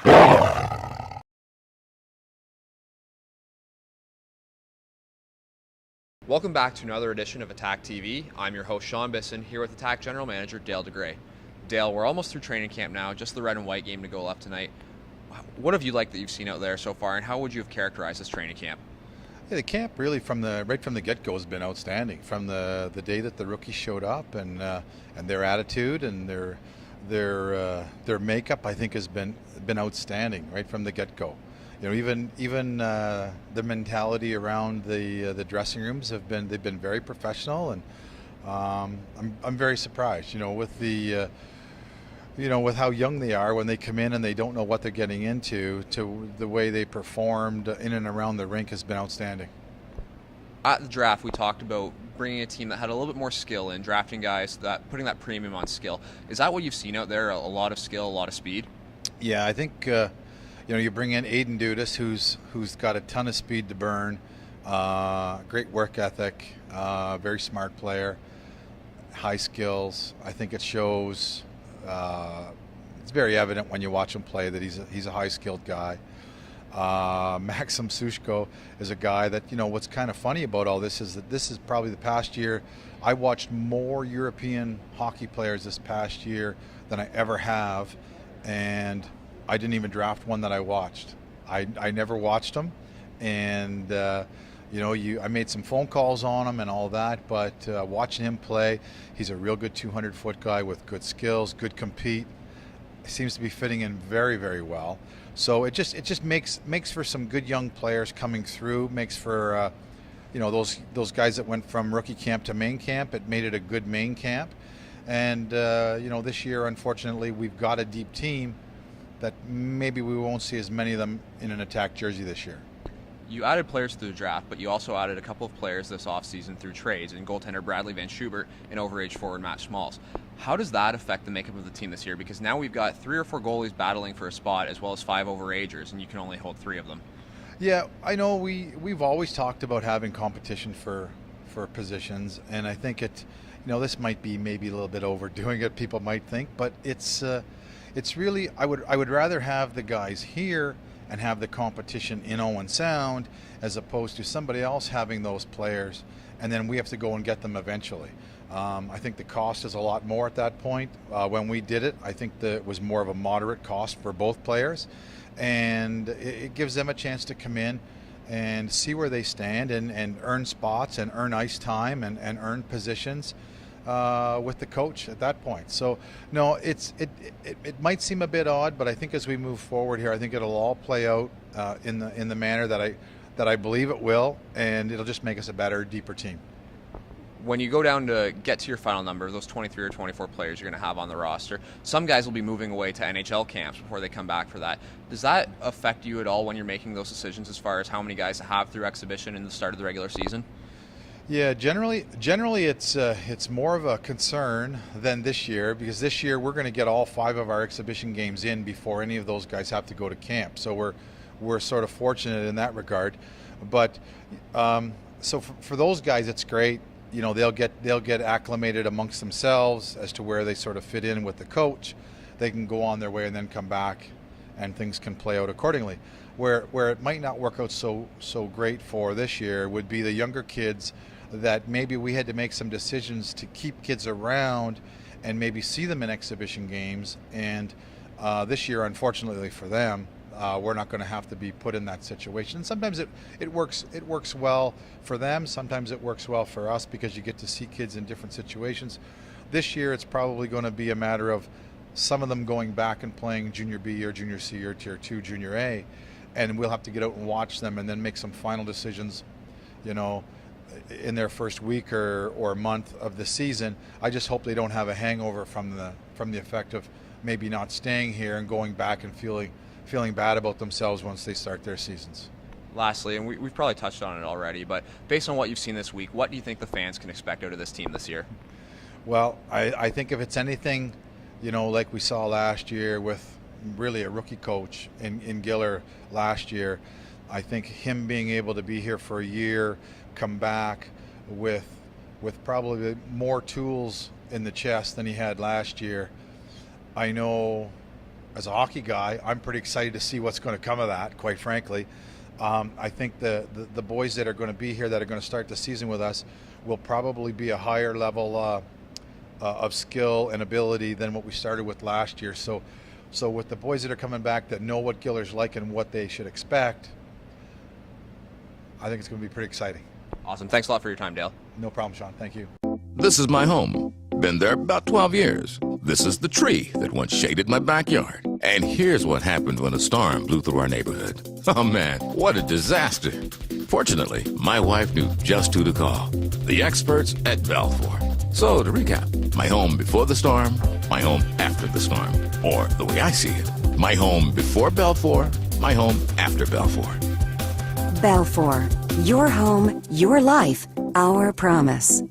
Welcome back to another edition of Attack TV. I'm your host, Sean Bisson, here with Attack General Manager Dale DeGray. Dale, we're almost through training camp now, just the red and white game to go left tonight. What have you liked that you've seen out there so far, and how would you have characterized this training camp? Yeah, the camp really right from the get-go has been outstanding. From the day that the rookies showed up, and their attitude and their makeup, I think has been outstanding right from the get-go. You know, even the mentality around the dressing rooms they've been very professional, and I'm very surprised. With how young they are when they come in and they don't know what they're getting into, to the way they performed in and around the rink has been outstanding. At the draft, we talked about bringing a team that had a little bit more skill in drafting guys, putting that premium on skill. Is that what you've seen out there? A lot of skill, a lot of speed? Yeah, I think you bring in Aiden Dudas, who's got a ton of speed to burn, great work ethic, very smart player, high skills. I think it shows. It's very evident when you watch him play that he's a high-skilled guy. Maxim Sushko is a guy that, what's kind of funny about all this is that this is probably the past year I watched more European hockey players this past year than I ever have, and I didn't even draft one that I watched. I never watched him, and I made some phone calls on him and all that, but watching him play, he's a real good 200-foot guy with good skills, good compete. Seems to be fitting in very, very well. So it just makes for some good young players coming through. Makes for those guys that went from rookie camp to main camp. It made it a good main camp, and this year, unfortunately, we've got a deep team that maybe we won't see as many of them in an Attack jersey this year. You added players through the draft, but you also added a couple of players this offseason through trades, and goaltender Bradley Van Schubert and overage forward Matt Smalls. How does that affect the makeup of the team this year? Because now we've got 3 or 4 goalies battling for a spot, as well as 5 overagers, and you can only hold 3 of them. Yeah, I know we've always talked about having competition for positions, and I think this might be maybe a little bit overdoing it, people might think, but it's really, I would rather have the guys here and have the competition in Owen Sound as opposed to somebody else having those players and then we have to go and get them eventually. I think the cost is a lot more at that point. When we did it, I think that it was more of a moderate cost for both players, and it gives them a chance to come in and see where they stand and earn spots and earn ice time and earn positions with the coach at that point. So no, it might seem a bit odd, but I think as we move forward here, I think it'll all play out in the manner that I believe it will, and it'll just make us a better, deeper team. When you go down to get to your final number, those 23 or 24 players you're going to have on the roster, some guys will be moving away to NHL camps before they come back for that. Does that affect you at all when you're making those decisions as far as how many guys to have through exhibition in the start of the regular season? Yeah, generally it's more of a concern than this year, because this year we're going to get all 5 of our exhibition games in before any of those guys have to go to camp. So we're sort of fortunate in that regard. But so for those guys, it's great. They'll get acclimated amongst themselves as to where they sort of fit in with the coach. They can go on their way and then come back, and things can play out accordingly. Where it might not work out so great for this year would be the younger kids that maybe we had to make some decisions to keep kids around and maybe see them in exhibition games. And this year, unfortunately for them, we're not going to have to be put in that situation. Sometimes it works well for them. Sometimes it works well for us because you get to see kids in different situations. This year, it's probably going to be a matter of some of them going back and playing Junior B or Junior C or Tier 2 Junior A, and we'll have to get out and watch them and then make some final decisions, in their first week or month of the season. I just hope they don't have a hangover from the effect of maybe not staying here and going back and feeling bad about themselves once they start their seasons. Lastly, and we've probably touched on it already, but based on what you've seen this week, what do you think the fans can expect out of this team this year? Well, I think if it's anything, like we saw last year with really a rookie coach in Giller last year, I think him being able to be here for a year, come back with probably more tools in the chest than he had last year. I know as a hockey guy, I'm pretty excited to see what's going to come of that, quite frankly. I think the boys that are going to be here that are going to start the season with us will probably be a higher level of skill and ability than what we started with last year. So with the boys that are coming back that know what Giller's like and what they should expect, I think it's going to be pretty exciting. Awesome. Thanks a lot for your time, Dale. No problem, Sean. Thank you. This is my home. Been there about 12 years. This is the tree that once shaded my backyard. And here's what happened when a storm blew through our neighborhood. Oh man, what a disaster. Fortunately, my wife knew just who to call. The experts at Balfour. So to recap, my home before the storm, my home after the storm. Or the way I see it, my home before Balfour, my home after Balfour. Balfour, your home, your life, our promise.